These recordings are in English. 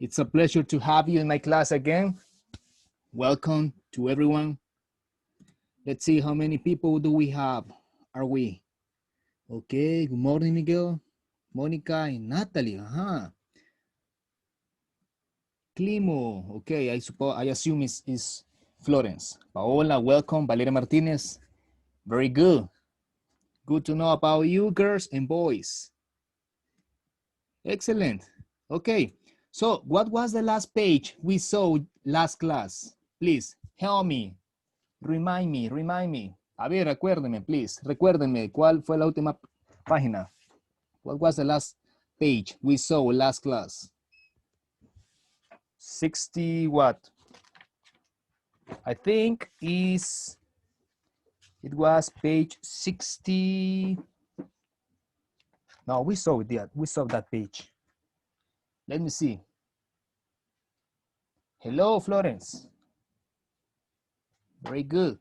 It's a pleasure to have you in my class again. Welcome to everyone. Let's see how many people do we have. Are we? Okay, good morning, Miguel, Monica, and Natalie. Climo, okay, I assume it's Florence. Paola, welcome. Valeria Martinez, very good. Good to know about you, girls and boys. Excellent. Okay, so what was the last page we saw last class? Please help me. Remind me. A ver, recuérdenme, please. Recuérdenme, ¿cuál fue la última página? What was the last page we saw last class? 60 what? I think it was page 60. No, we saw that. We saw that page. Let me see. Hello, Florence. Very good.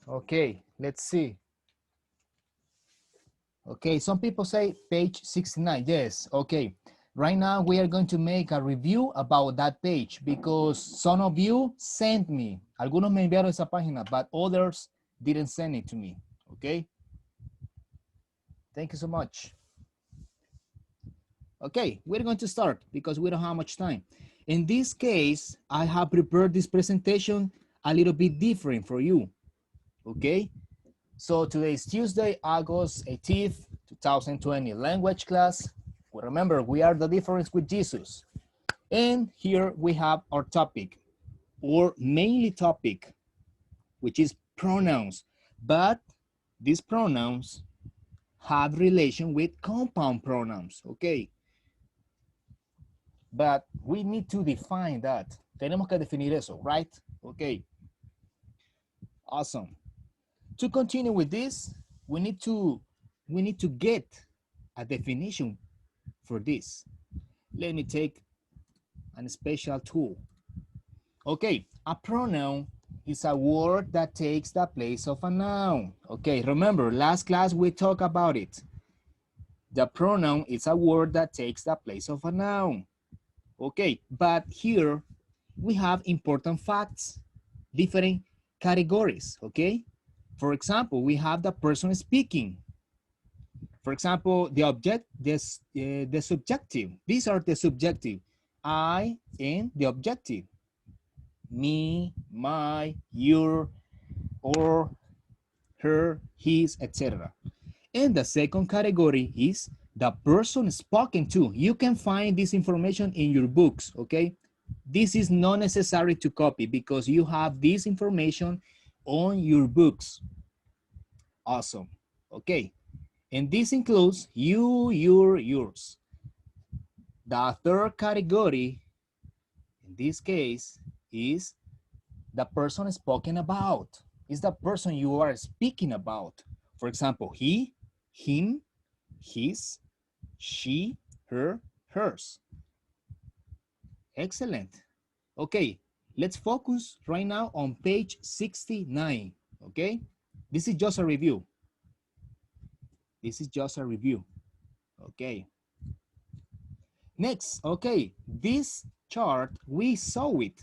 Okay, let's see. Okay, some people say page 69. Yes, okay. Right now we are going to make a review about that page because some of you sent me. Algunos me enviaron esa página, but others didn't send it to me. Okay. Thank you so much. Okay, we're going to start because we don't have much time. In this case, I have prepared this presentation a little bit different for you. Okay. So today is Tuesday, August 18th, 2020, language class. Well, remember, we are the difference with Jesus. And here we have our topic, or mainly topic, which is pronouns. But these pronouns have relation with compound pronouns, okay? But we need to define that. Tenemos que definir eso, right? Okay. Awesome. To continue with this, we need to get a definition for this. Let me take a special tool. Okay, a pronoun is a word that takes the place of a noun. Okay, remember last class we talked about it. The pronoun is a word that takes the place of a noun. Okay, but here we have important facts, different categories, okay? For example, we have the person speaking. For example, the subjective. These are the subjective. I and the objective. Me, my, your, or, her, his, etc. And the second category is the person spoken to. You can find this information in your books, okay? This is not necessary to copy because you have this information on your books. Awesome. Okay. And this includes you, your, yours. The third category, in this case, is the person spoken about. Is the person you are speaking about. For example, he, him, his, she, her, hers. Excellent. Okay, let's focus right now on page 69, okay? This is just a review. This is just a review, okay? Next, okay, this chart, we saw it.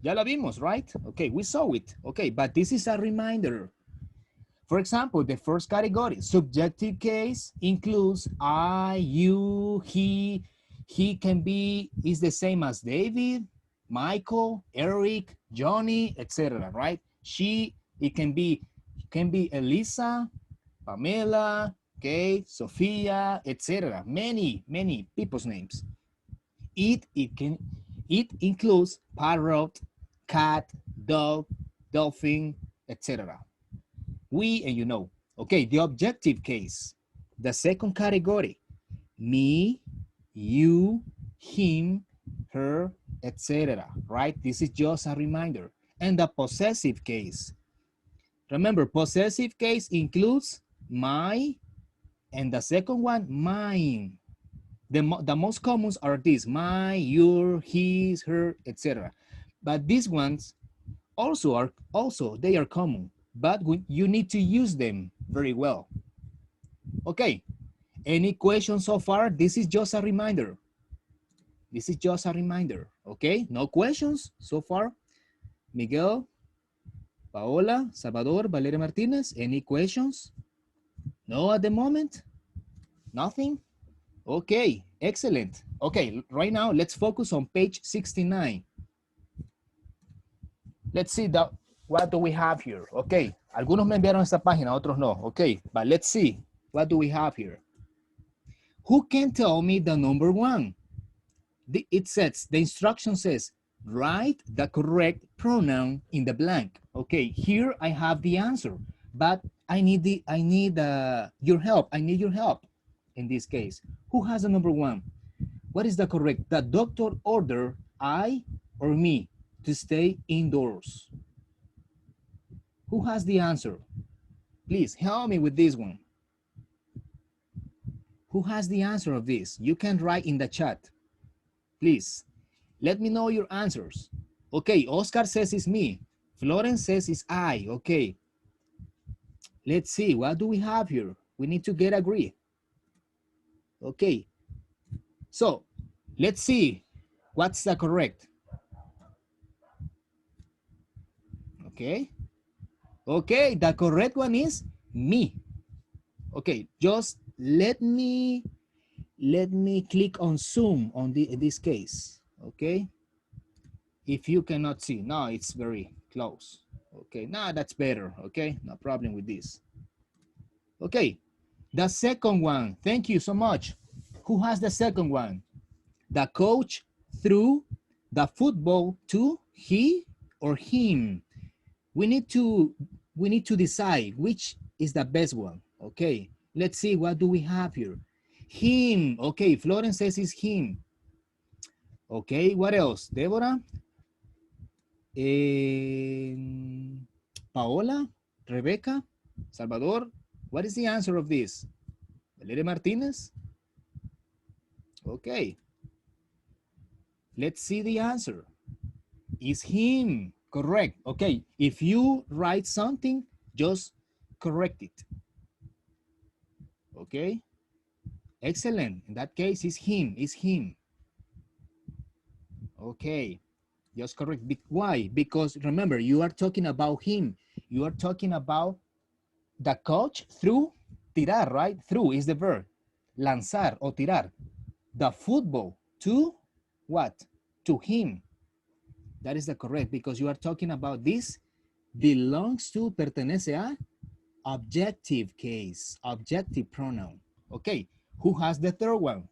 Ya la vimos, right? Okay, we saw it. Okay, but this is a reminder. For example, the first category, subjective case, includes I, you, he. He can be, is the same as David, Michael, Eric, Johnny, etc., right? She, it can be Elisa, Pamela, okay, Sophia, etc. Many people's names. It includes parrot, cat, dog, dolphin, etc. We and you know. Okay, the objective case. The second category, me, you, him, her, etc. Right? This is just a reminder. And the possessive case. Remember, possessive case includes my, and the second one, mine. The most commons are these, my, your, his, her, etc. But these ones they are common, but you need to use them very well. Okay, any questions so far? This is just a reminder. This is just a reminder, okay? No questions so far? Miguel, Paola, Salvador, Valeria Martinez, any questions? No at the moment? Nothing? Okay, excellent. Okay, right now let's focus on page 69. Let's see what do we have here. Okay, algunos me enviaron esta página, otros no. Okay, but let's see. What do we have here? Who can tell me the number one? It says, the instruction says, write the correct pronoun in the blank. Okay, here I have the answer, but I need your help. I need your help in this case. Who has the number one? What is the correct? The doctor ordered I or me to stay indoors. Who has the answer? Please help me with this one. Who has the answer of this? You can write in the chat. Please, let me know your answers. Okay, Oscar says it's me. Florence says it's I. Okay. Let's see, what do we have here? We need to get agree. Okay. So, let's see what's the correct. Okay. Okay, the correct one is me. Okay, just let me click on Zoom on in this case. Okay. If you cannot see, now it's very close. Okay, now that's better. Okay, no problem with this. Okay, the second one. Thank you so much. Who has the second one? The coach threw the football to he or him. We need to decide which is the best one. Okay, let's see, what do we have here? Him. Okay, Florence says it's him. Okay, what else? Deborah? Paola? Rebecca? Salvador? What is the answer of this? Valeria Martinez? Okay. Let's see the answer. It's him. Correct. Okay. If you write something, just correct it. Okay. Excellent. In that case, it's him. It's him. Okay. Just correct. Why? Because remember, you are talking about him. You are talking about the coach threw, tirar, right? Threw is the verb. Lanzar o tirar. The football to what? To him. That is the correct, because you are talking about this belongs to, pertenece a, objective case, objective pronoun. Okay, who has the third one?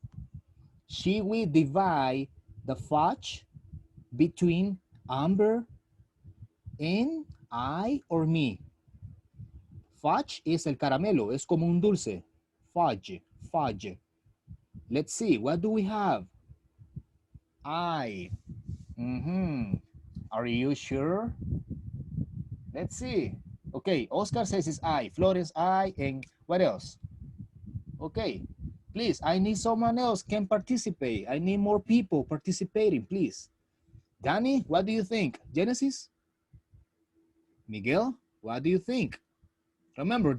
She will divide the fudge between Amber and I or me. Fudge is el caramelo, es como un dulce. Fudge, fudge. Let's see, what do we have? I. Are you sure? Let's see. Okay, Oscar says it's I. Florence, I. And what else? Okay, please, I need someone else can participate. I need more people participating, please. Danny, what do you think? Genesis? Miguel, what do you think? Remember,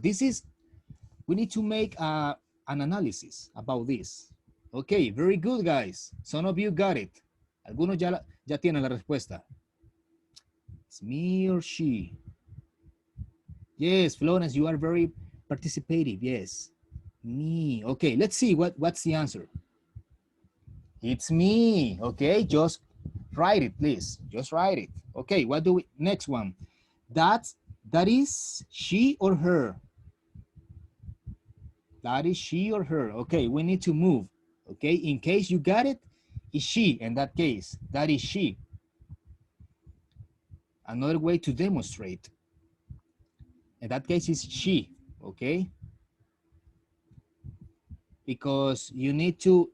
we need to make an analysis about this. Okay, very good, guys. Some of you got it. Algunos ya tienen la respuesta. It's me or she. Yes, Florence, you are very participative. Yes, me. Okay, let's see what's the answer. It's me. Okay, just write it, please. Just write it. Okay, what do we, next one. That is she or her. That is she or her. Okay, we need to move. Okay, in case you got it, is she in that case. That is she. Another way to demonstrate. In that case is she, okay? Because you need to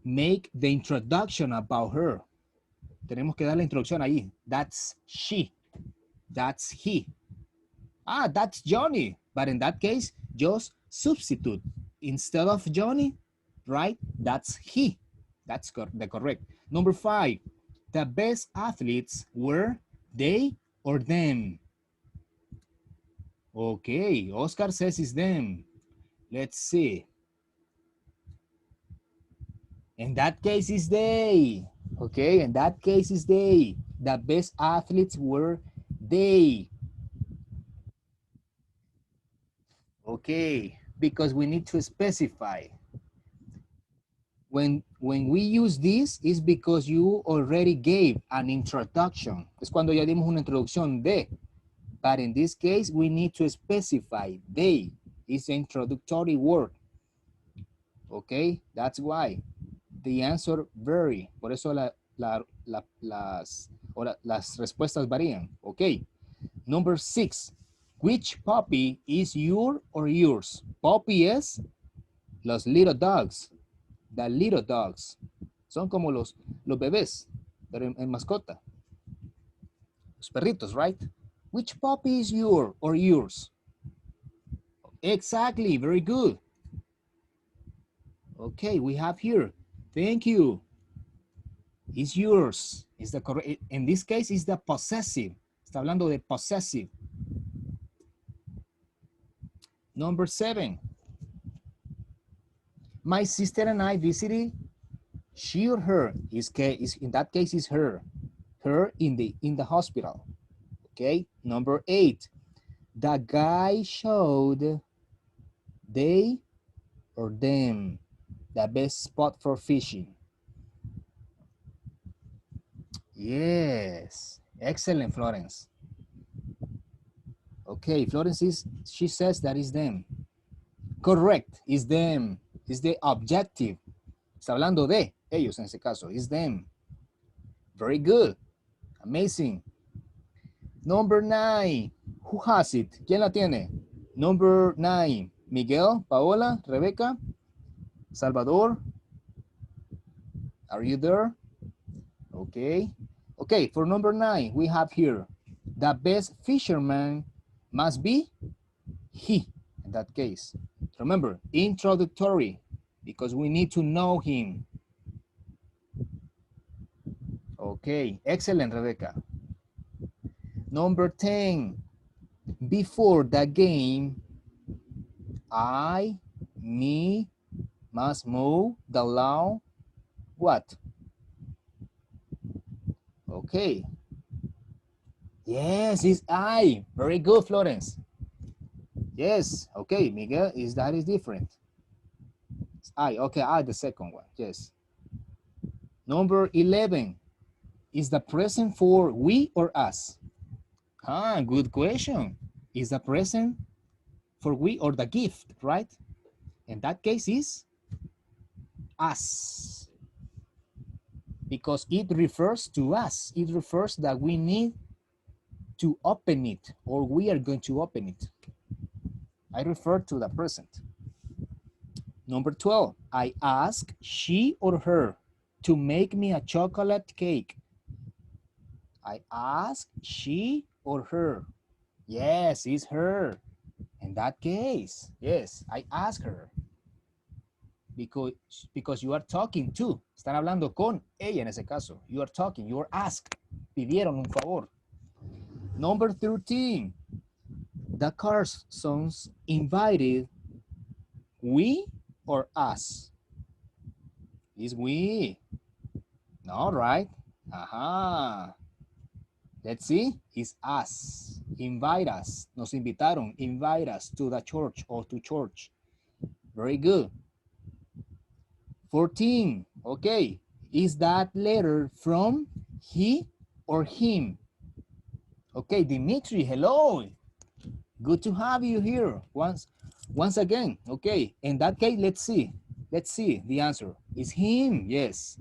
make the introduction about her. Tenemos que dar la introducción ahí. That's she. That's he. Ah, that's Johnny. But in that case, just substitute. Instead of Johnny, right? That's he. That's the correct. Number 5. The best athletes were they or them. Okay, Oscar says it's them. Let's see. In that case, is they. Okay, in that case, is they. The best athletes were they. Okay, because we need to specify. When we use this is because you already gave an introduction. Es cuando ya dimos una introducción de. But in this case, we need to specify they. It's an introductory word. Okay, that's why. The answer vary. Por eso las respuestas varían. Okay. Number 6. Which puppy is your or yours? Puppy es los little dogs. The little dogs. Son como los bebés, pero en mascota. Los perritos, right? Which puppy is your or yours? Exactly, very good. Okay, we have here. Thank you. It's yours. Is the correct. In this case, is the possessive. Está hablando de possessive. Number 7. My sister and I visited she or her. In that case, is her. Her in the hospital. Okay. Number 8. The guy showed they or them the best spot for fishing. Yes. Excellent, Florence. Okay, Florence she says that is them. Correct, is them. Is the objective. Está hablando de ellos en ese caso. Is them. Very good. Amazing. Number 9. Who has it? ¿Quién la tiene? Number 9. Miguel, Paola, Rebecca, Salvador. Are you there? Okay. Okay, for number 9, we have here. The best fisherman must be he, in that case. Remember, introductory, because we need to know him. Okay, excellent, Rebecca. Number 10, before the game, me, must move the lawn, what? Okay. Yes, it's I. Very good, Florence. Yes, okay, Miguel, that is different. It's I, okay, I, the second one, yes. Number 11, is the present for we or us? Ah, good question. Is the present for we or the gift, right? In that case is us. Because it refers to us. It refers that we need to open it or we are going to open it. I refer to the present. Number 12, I ask she or her to make me a chocolate cake. I ask she or her. Yes, it's her. In that case, yes, I ask her. Because you are talking to. Están hablando con ella en ese caso. You are talking, you are asked. Pidieron un favor. Number 13. The Carsons invited we or us? Is we. All right. Aha. Let's see. It's us. Invite us. Nos invitaron. Invite us to the church or to church. Very good. 14. Okay. Is that letter from he or him? Okay, Dimitri, hello. Good to have you here once again. Okay, in that case, let's see. Let's see the answer. Is him, yes.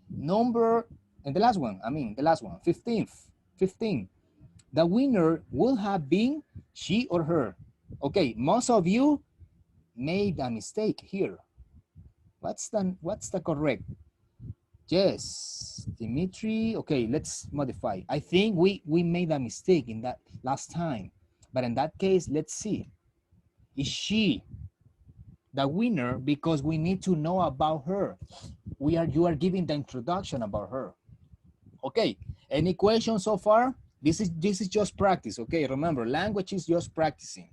Number, and the last one, 15th. 15. The winner will have been she or her. Okay, most of you made a mistake here. What's the correct? Yes, Dimitri. Okay, let's modify. I think we made a mistake in that last time. But in that case, let's see. Is she the winner? Because we need to know about her. You are giving the introduction about her. Okay, any questions so far? This is just practice, okay? Remember, language is just practicing.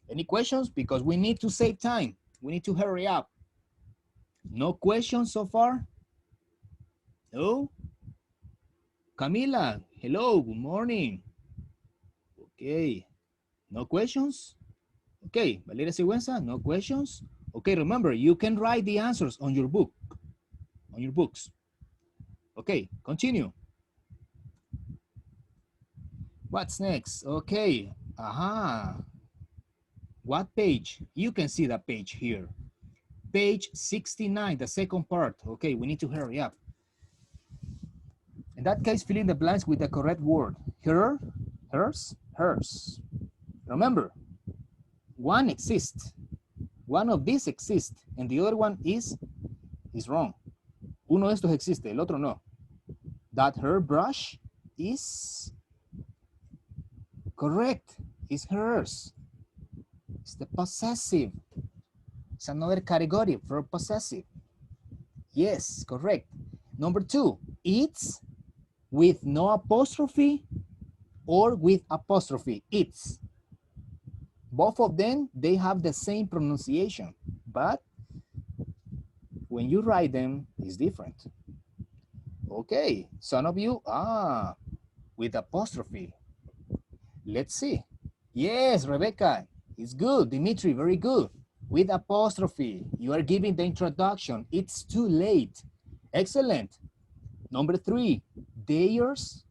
Any questions? Because we need to save time. We need to hurry up. No questions so far? No? Camila, hello, good morning. Okay, no questions? Okay, Valeria Sigüenza, no questions? Okay, remember, you can write the answers on your book, on your books. Okay, continue. What's next? Okay, aha. What page? You can see the page here. Page 69, the second part. Okay, we need to hurry up. In that case, fill in the blanks with the correct word. Her, hers, hers. Remember, one exists. One of these exists, and the other one is wrong. Uno de estos existe, el otro no. That her brush is correct. It's hers. It's the possessive. It's another category for possessive. Yes, correct. Number 2, it's with no apostrophe or with apostrophe. It's. Both of them, they have the same pronunciation, but when you write them, it's different. Okay, some of you, with apostrophe. Let's see. Yes, Rebecca, it's good. Dimitri, very good. With apostrophe, you are giving the introduction. It's too late. Excellent. Number 3, theirs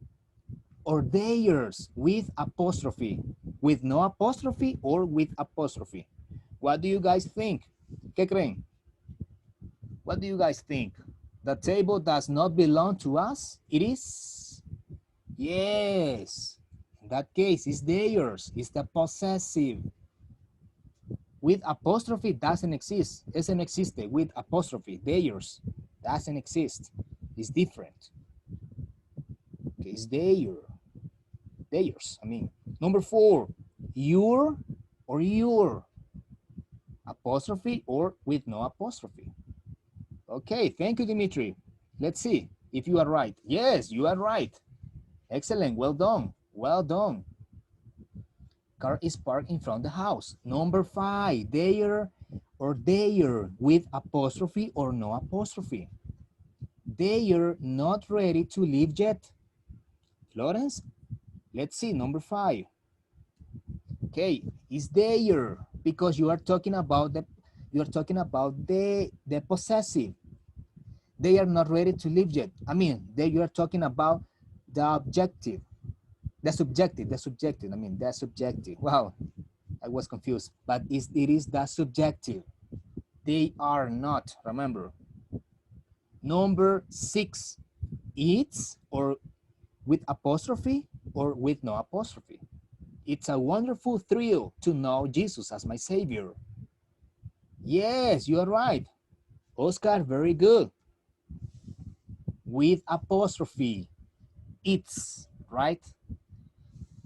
or theirs with apostrophe. With no apostrophe or with apostrophe. What do you guys think? ¿Qué creen? What do you guys think? The table does not belong to us? It is? Yes. In that case, it's theirs. It's the possessive. With apostrophe doesn't exist. Ese no existe. With apostrophe, theirs doesn't exist. It's different. Okay, it's theirs. I mean, number 4, your or your. Apostrophe or with no apostrophe. Okay, thank you, Dimitri. Let's see if you are right. Yes, you are right. Excellent, well done, well done. Car is parked in front of the house. Number 5, their or their with apostrophe or no apostrophe. They're not ready to leave yet. Florence, let's see, number 5. Okay, is there because you are talking about the possessive. They are not ready to leave yet. I mean, you are talking about the objective, the subjective. I mean, the subjective. Wow, I was confused, but it is the subjective. They are not. Remember. Number 6, it's or with apostrophe or with no apostrophe. It's a wonderful thrill to know Jesus as my Savior. Yes, you are right. Oscar, very good. With apostrophe. It's, right?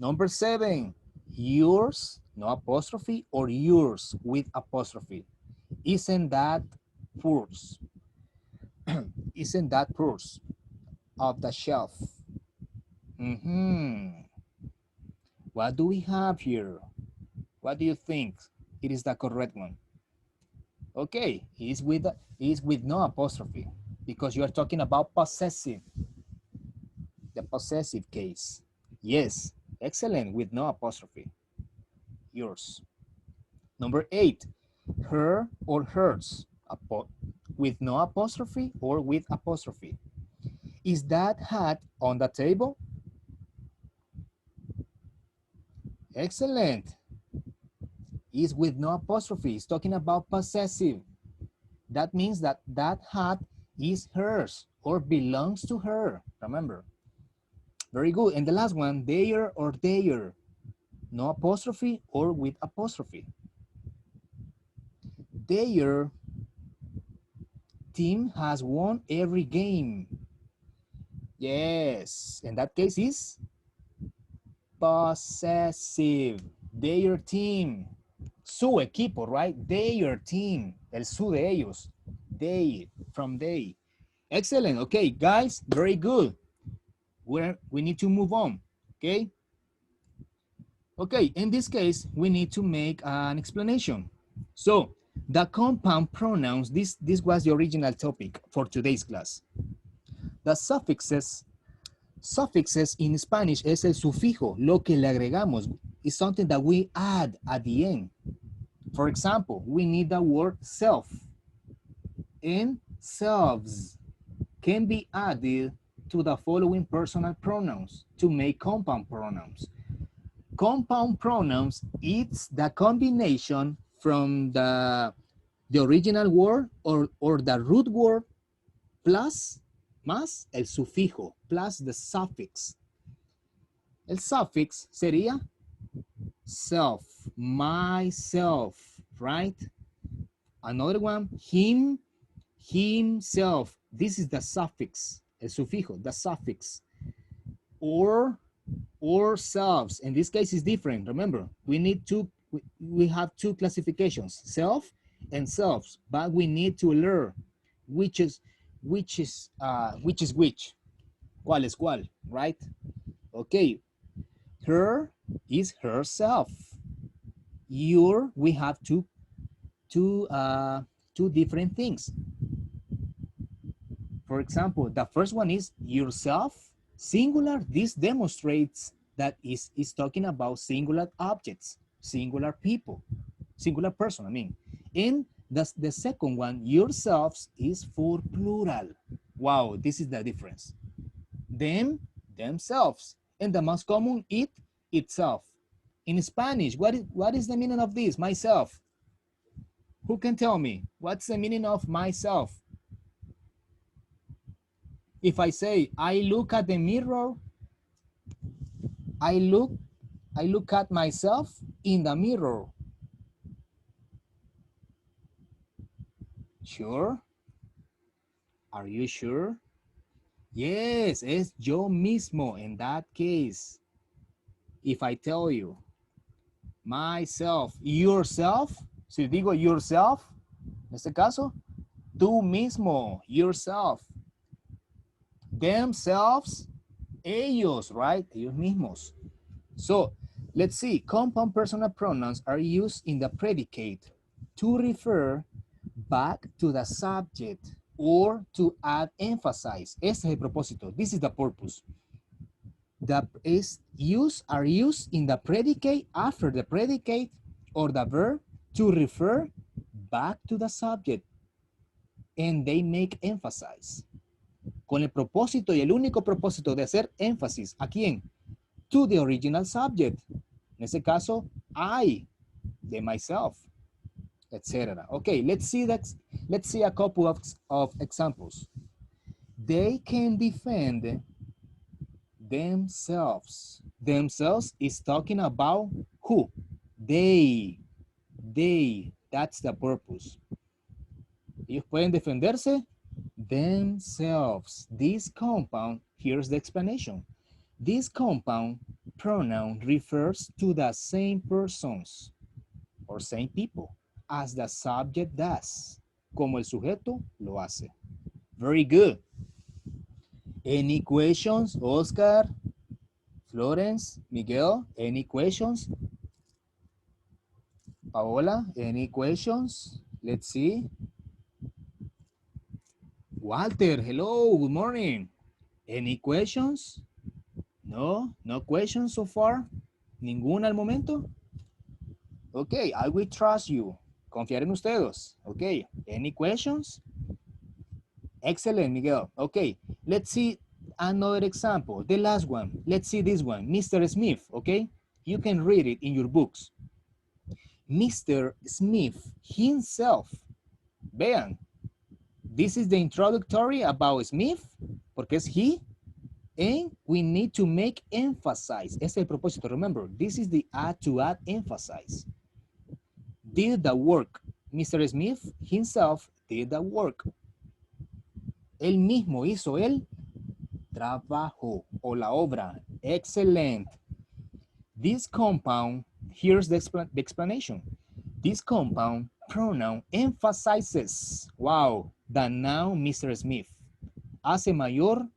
Number 7, yours, no apostrophe, or yours with apostrophe. Isn't that purse? Isn't that purse off the shelf? What do we have here? What do you think? It is the correct one. Okay, is with no apostrophe because you are talking about possessive. The possessive case. Yes, excellent, with no apostrophe. Yours. Number 8, her or hers, with no apostrophe or with apostrophe. Is that hat on the table? Excellent. Is with no apostrophe. It's talking about possessive. That means that hat is hers or belongs to her. Remember. Very good. And the last one, their or their. No apostrophe or with apostrophe. Their team has won every game. Yes. In that case is possessive. Their team. Su equipo, right? Their team. El su de ellos. They, from they. Excellent. Okay, guys, very good. We need to move on, okay? Okay, in this case, we need to make an explanation. So the compound pronouns, this was the original topic for today's class. The suffixes in Spanish es el sufijo, lo que le agregamos. Is something that we add at the end. For example, we need the word self and selves can be added to the following personal pronouns to make compound pronouns. Compound pronouns, it's the combination from the original word or the root word plus, más el sufijo, plus the suffix. El suffix sería self, myself, right? Another one, him, himself. This is the suffix, el sufijo, the suffix. Or selves. In this case is different. Remember, we have two classifications, self and selves, but we need to learn which is which. ¿Cuál es cuál, right? Okay. Her is herself. Your, we have two different things. For example, the first one is yourself, singular. This demonstrates that is talking about singular objects, singular people, singular person, I mean. And the second one, yourselves, is for plural. Wow, this is the difference. Them, themselves. And the most common, it, itself. In Spanish, what is the meaning of this? Myself. Who can tell me? What's the meaning of myself? If I say, I look at the mirror, I look at myself in the mirror. Sure? Are you sure? Yes, es yo mismo in that case. If I tell you, myself, yourself, si digo yourself, en este caso, tú mismo, yourself. Themselves, ellos, right? Ellos mismos. So, let's see. Compound personal pronouns are used in the predicate to refer back to the subject or to add emphasize. Este es el propósito. This is the purpose. Are used in the predicate, after the predicate, or the verb to refer back to the subject. And they make emphasize. Con el propósito y el único propósito de hacer énfasis. ¿A quién? To the original subject. En este caso, I, de myself, etc. Okay, let's see a couple of examples. They can defend themselves. Themselves is talking about who? They, that's the purpose. Ellos pueden defenderse themselves. This compound, here's the explanation. This compound pronoun refers to the same persons or same people as the subject does, como el sujeto lo hace. Very good. Any questions, Oscar, Florence, Miguel, any questions? Paola, any questions? Let's see. Walter, hello, good morning. Any questions? No, no questions so far? ¿Ninguna al momento? Okay, I will trust you. Confiar en ustedes. Okay, any questions? Excellent, Miguel. Okay, let's see another example. The last one. Let's see this one. Mr. Smith, okay? You can read it in your books. Mr. Smith himself. Vean, this is the introductory about Smith, porque es he, and we need to make emphasize. Ese es el propósito, remember, this is the add to add emphasize. Did the work. Mr. Smith himself did the work. Él mismo hizo el trabajo o la obra. Excellent. This compound, here's the explanation. This compound pronoun emphasizes, wow, the noun Mr. Smith. Hace mayor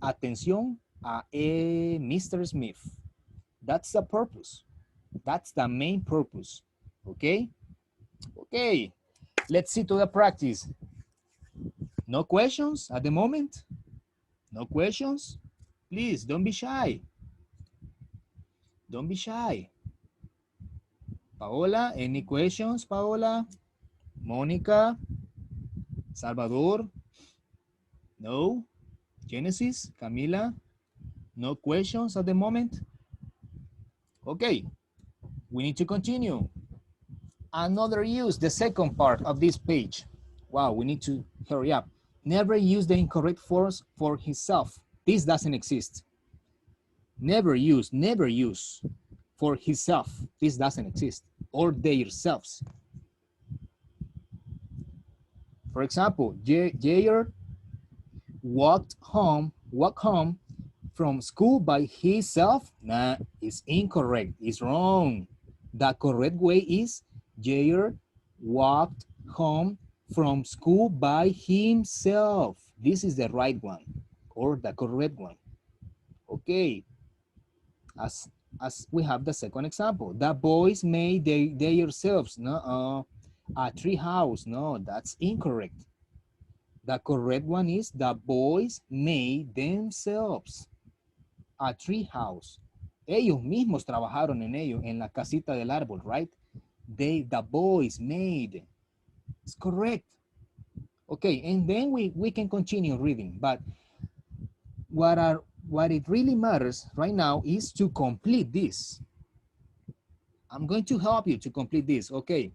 atención a Mr. Smith. That's the purpose. That's the main purpose. Okay? Okay. Let's see to the practice. No questions at the moment? No questions? Please, don't be shy. Don't be shy. Paola, any questions, Paola? Monica? Salvador? No? Genesis? Camila? No questions at the moment? Okay, we need to continue. Another use, the second part of this page. Wow, we need to hurry up. Never use the incorrect force for himself. This doesn't exist. Never use for himself. This doesn't exist. Or their selves. For example, Jair walked home from school by himself. Nah, it's incorrect. It's wrong. The correct way is Jair walked home from school by himself. This is the right one or the correct one. Okay, as we have the second example, the boys made they themselves. No, a tree house. No, that's incorrect. The correct one is the boys made themselves a tree house. Ellos mismos trabajaron en ello, en la casita del árbol, right? The boys made. It's correct. Okay, and then we can continue reading, but what it really matters right now is to complete this. I'm going to help you to complete this. Okay.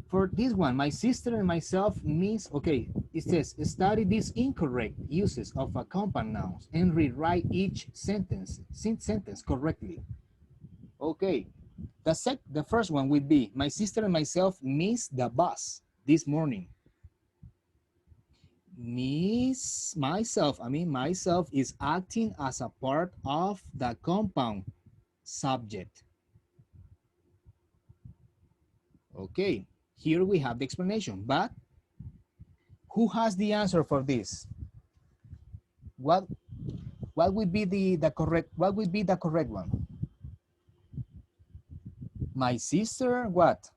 For this one, my sister and myself means, okay, it says, study these incorrect uses of a compound nouns and rewrite each sentence correctly. Okay, the first one would be, my sister and myself missed the bus this morning. Myself is acting as a part of the compound subject. Okay, here we have the explanation, but who has the answer for this? What would be the correct one? My sister, what?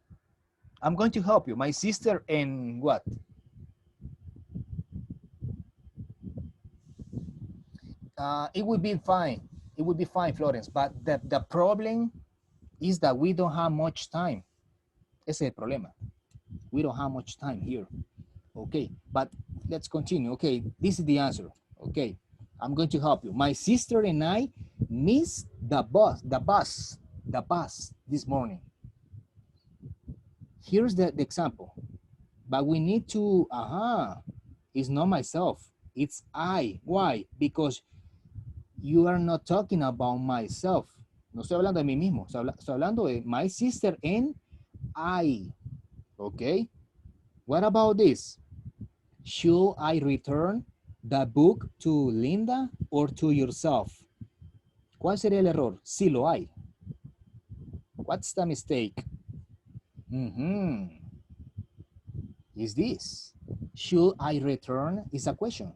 I'm going to help you. My sister and what? It would be fine. It would be fine, Florence, but the problem is that we don't have much time. Ese es el problema. We don't have much time here. Okay, but let's continue. Okay, this is the answer. Okay, I'm going to help you. My sister and I missed the bus this morning. Here's the example, but we need to, it's not myself, it's I. Why? Because you are not talking about myself. No estoy hablando de mí mismo, estoy hablando de my sister and I. Okay, what about this? Should I return the book to Linda or to yourself? ¿Cuál sería el error? Sí lo hay. What's the mistake? Is this? Should I return is a question.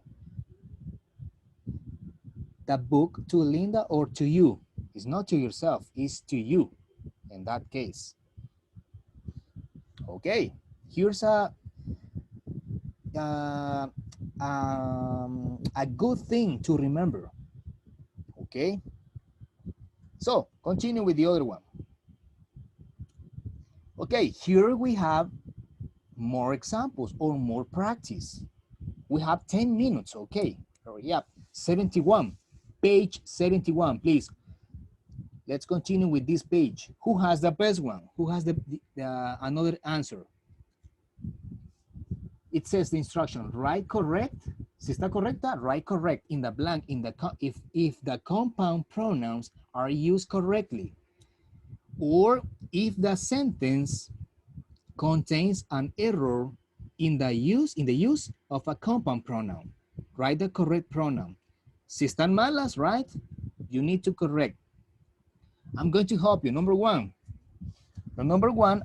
The book to Linda or to you? It's not to yourself, it's to you in that case. Okay, here's a good thing to remember. Okay, so continue with the other one. Okay, here we have more examples or more practice. We have 10 minutes, okay, hurry up. 71, page 71, please. Let's continue with this page. Who has the best one? Who has another answer? It says the instruction, write correct. Si está correcta, write correct in the blank if the compound pronouns are used correctly, or if the sentence contains an error in the use of a compound pronoun. Write the correct pronoun. Si están malas, right? You need to correct. I'm going to help you. Number one,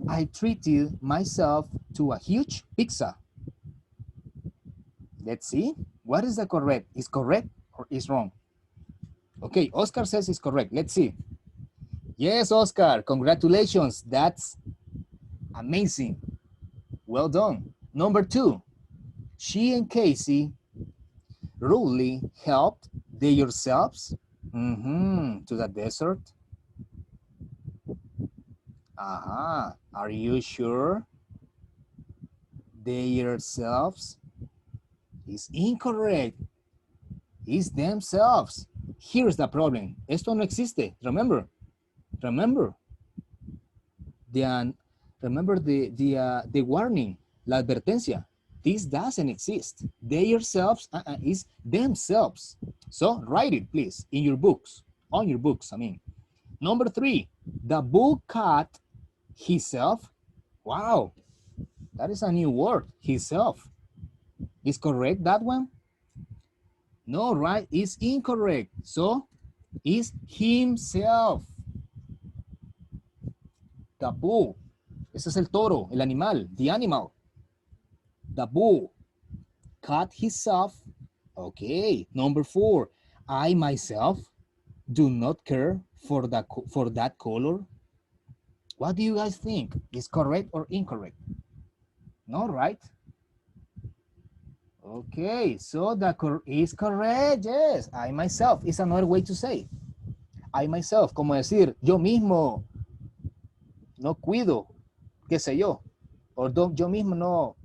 I treated myself to a huge pizza. Let's see. What is the correct? Is correct or is wrong? Okay, Oscar says it's correct. Let's see. Yes, Oscar, congratulations. That's amazing. Well done. Number 2, she and Casey really helped themselves to the desert. Are you sure? Themselves is incorrect. Is themselves. Here's the problem. Esto no existe. Remember. The remember the warning, la advertencia. This doesn't exist. Themselves is themselves. So write it, please, in your books. On your books, I mean. Number 3, the bull caught himself. Wow, that is a new word. Himself. Is correct that one? No, right? It's incorrect. So, is himself. The bull. Ese es el toro, el animal, the animal. The bull caught himself. Okay. Number 4, I myself do not care for that color. What do you guys think? Is correct or incorrect? No, right? Okay, so the is correct, yes. I myself is another way to say. I myself, como decir, yo mismo no cuido, qué sé yo. O yo mismo no.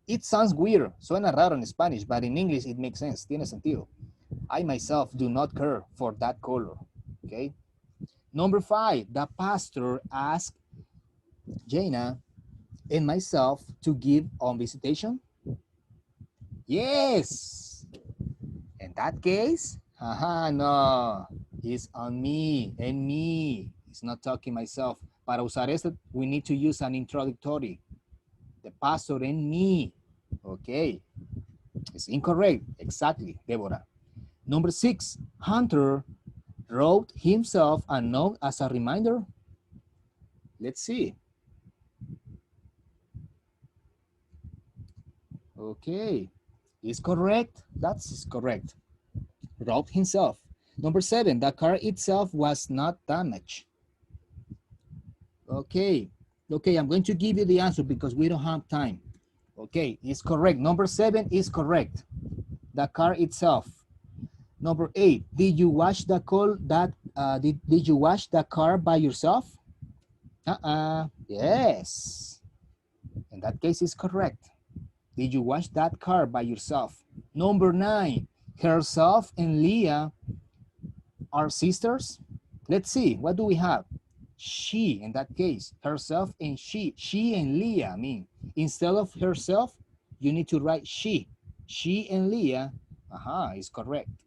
It sounds weird, suena raro en Spanish, but in English it makes sense, tiene sentido. I myself do not care for that color, okay? Number 5, the pastor asked Jaina and myself to give on visitation. Yes. In that case, no, it's on me and me. It's not talking myself. Para usar este, we need to use an introductory. The pastor and me. Okay. It's incorrect. Exactly, Deborah. Number 6, Hunter wrote himself a note as a reminder. Let's see. Okay. Is correct. That's correct. Wrote himself. Number 7, the car itself was not damaged. Okay. Okay, I'm going to give you the answer because we don't have time. Okay, it's correct. Number 7 is correct. The car itself. Number 8, did you wash the did you wash the car by yourself? Yes. In that case, it's correct. Did you wash that car by yourself? Number 9, herself and Leah are sisters. Let's see, what do we have? She, in that case, herself and she and Leah, I mean, instead of herself, you need to write she. She and Leah, is correct.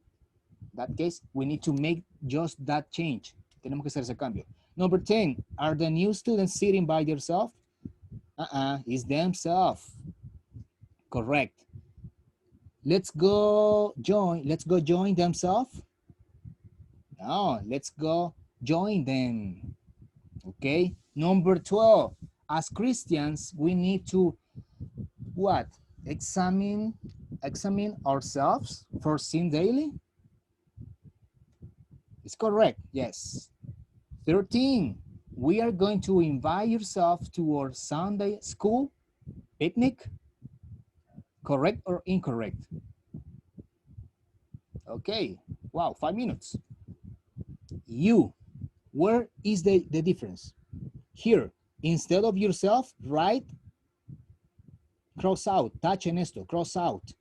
In that case, we need to make just that change. Tenemos que hacer ese cambio. Number 10, are the new students sitting by themselves? It's themselves. Correct. Let's go join themselves. No, let's go join them. Okay. Number 12, as Christians, we need to what? Examine ourselves for sin daily. It's correct, yes. 13, we are going to invite yourself to our Sunday school picnic. Correct or incorrect? Okay, wow, 5 minutes. You, where is the difference? Here, instead of yourself, write, cross out, tachen esto, cross out,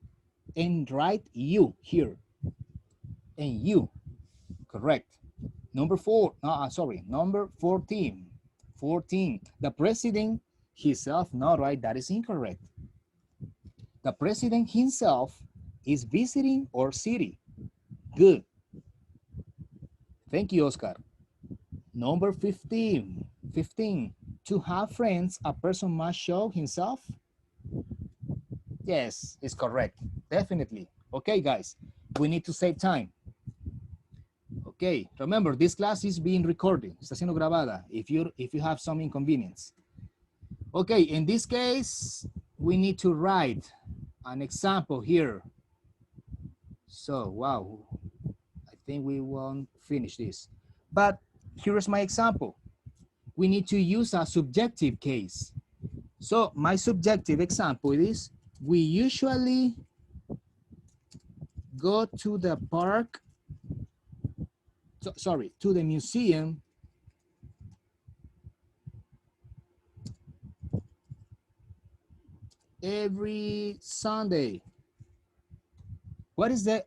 and write you here. And you, correct. Number 14. 14, the president himself, no, right, that is incorrect. The president himself is visiting our city. Good. Thank you, Oscar. Number 15, to have friends, a person must show himself. Yes, it's correct, definitely. Okay, guys, we need to save time. Okay, remember, this class is being recorded, está siendo grabada, if you have some inconvenience. Okay, in this case, we need to write an example here. So, wow, I think we won't finish this. But Here's my example. We need to use a subjective case. So my subjective example is, we usually go to the park, to the museum every Sunday. What is the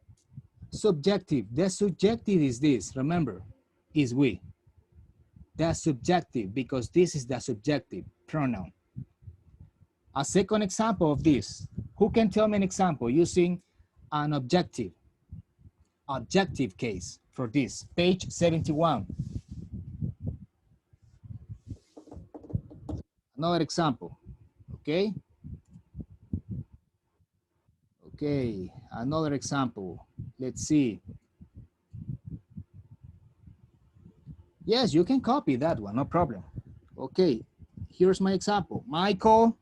subjective? The subjective is this, remember, is we. That's subjective because this is the subjective pronoun. A second example of this. Who can tell me an example using an objective case for this? Page 71. Another example, okay? Okay, another example. Let's see. Yes, you can copy that one, no problem. Okay, here's my example. Michael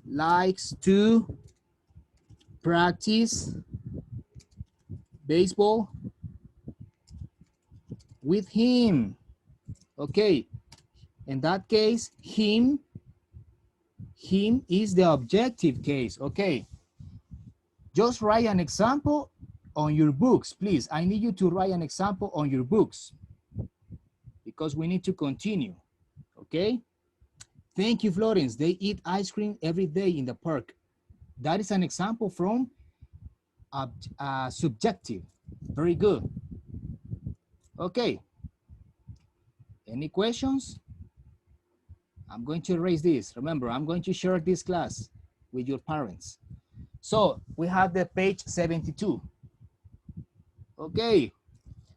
likes to practice baseball with him. Okay, in that case, him is the objective case. Okay, just write an example on your books, please. I need you to write an example on your books because we need to continue, okay? Thank you, Florence. They eat ice cream every day in the park. That is an example from subjective. Very good. Okay. Any questions? I'm going to erase this. Remember, I'm going to share this class with your parents. So we have the page 72. Okay.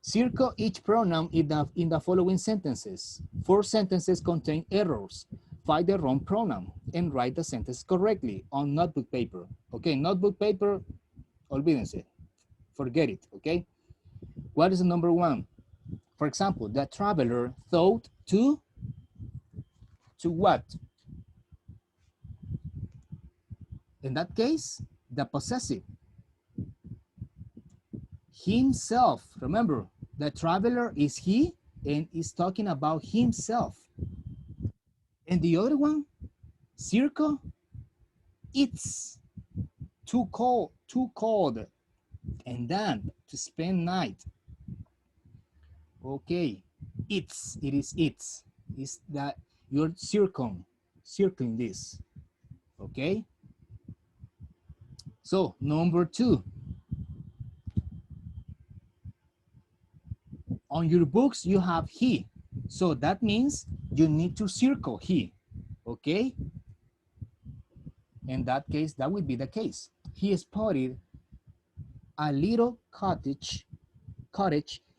Circle each pronoun in the following sentences. 4 sentences contain errors. Find the wrong pronoun and write the sentence correctly on notebook paper. Okay, notebook paper, olvídense. Forget it, okay? What is the number 1? For example, the traveler thought to what? In that case, the possessive. Himself. Remember, the traveler is he and is talking about himself. And the other one, circle, it's too cold, and then to spend night. Okay, it is that you're circling this. Okay, so number 2, on your books you have he, so that means you need to circle he. Okay, in that case, that would be the case. He spotted a little cottage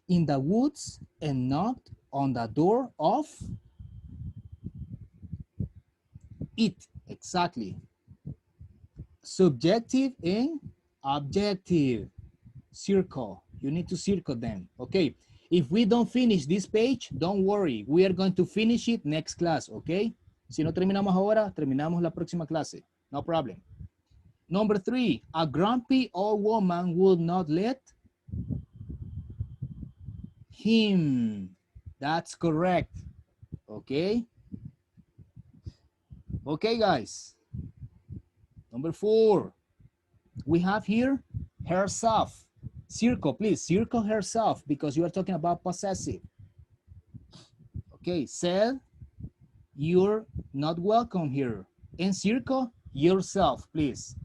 in the woods and knocked on the door of it. Exactly. Subjective and objective. Circle. You need to circle them. Okay. If we don't finish this page, don't worry. We are going to finish it next class. Okay. Si no terminamos ahora, terminamos la próxima clase. No problem. Number 3, a grumpy old woman would not let him. That's correct. Okay. Okay, guys. Number 4, we have here herself. Circle, please, circle herself because you are talking about possessive. Okay, said, you're not welcome here. And circle yourself, please.